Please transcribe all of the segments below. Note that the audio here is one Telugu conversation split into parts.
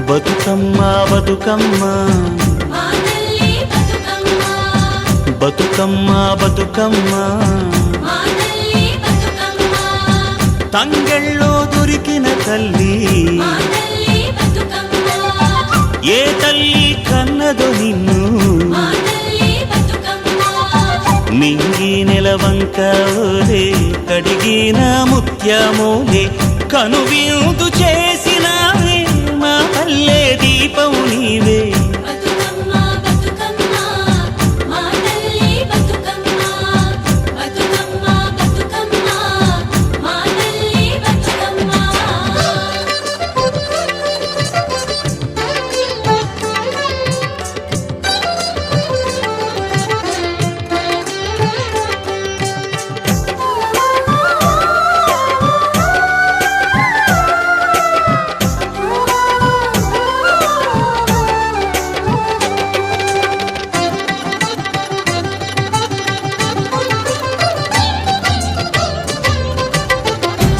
బతుకమ్మ బతుకమ్మ బతుకమ్మ బతుకమ్మ తంగెళ్ళో దొరికిన తల్లి ఏ తల్లి కన్నదో నిన్ను మింగి నెలవంక ఓలే కడిగిన ముత్యమోలే కనువిందు చేసినావే మా పల్లె దీపం నీవే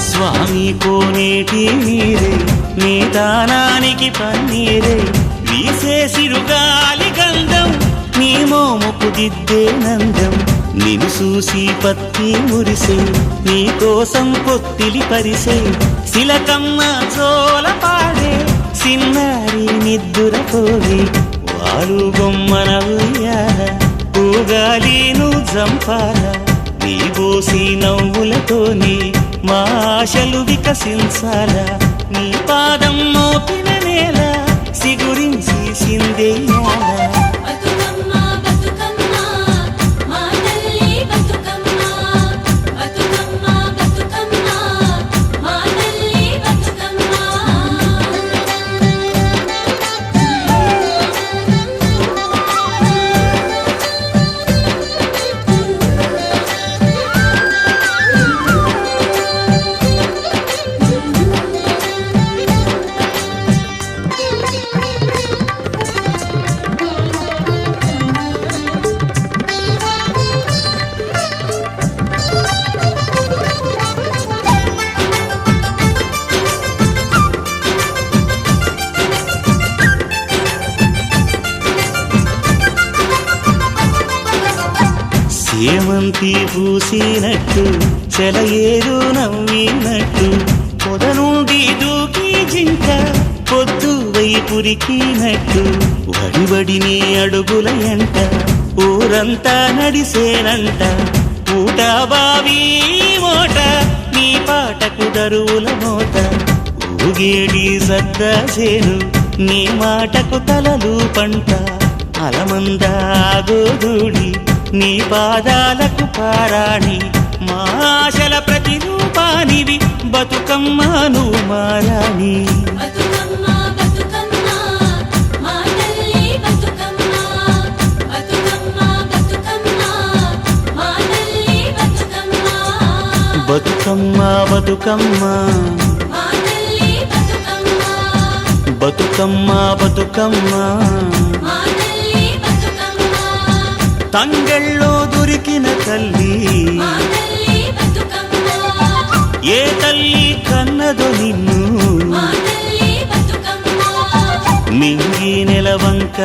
స్వామి కోనేటి నీరే నీ దానానికి పన్నీరే వీసే సిరుగాలి గంధం నీ మోముకు దిద్దే నందం నిన్ను చూసి పత్తి మురిసే నీ కోసం పొత్తిలి పరిసే శిలకమ్మ చోల పాడే సిన్నారి నిద్దురపోవే వారు బొమ్మన ఉయ్యాల పూగాలి నువ్వు జంపాల నీ బోసి నవ్వులతోని మా ఆశలు వికసించాలా నీ పాదం మోపిన నేల సిగురించి సిందేయాలా సేమంతి పూసినట్టు చెలయేరు నవ్వినట్టు పొద నుండి దూకి జింక పొద్దు వైపురికినట్టు వడివడిని అడుగుల ఎంట ఊరంతా నడిసేనంట ఊట బావి మోట నీ పాటకు దరువుల మోత ఊగేడి సద్దా చేను నీ మాటకు తలలు పంట అలమందా గోధూడి నీ పాదాలకు పారాణి మా ఆశల ప్రతిరూపానివి బతుకమ్మ నువ్వు మారాణి బతుకమ్మ బతుకమ్మ బతుకమ్మ బతుకమ్మ తంగెళ్ళో దొరికిన తల్లి ఏ తల్లి కన్నదో నిన్ను మింగి నెలవంక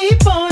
అయిపోయి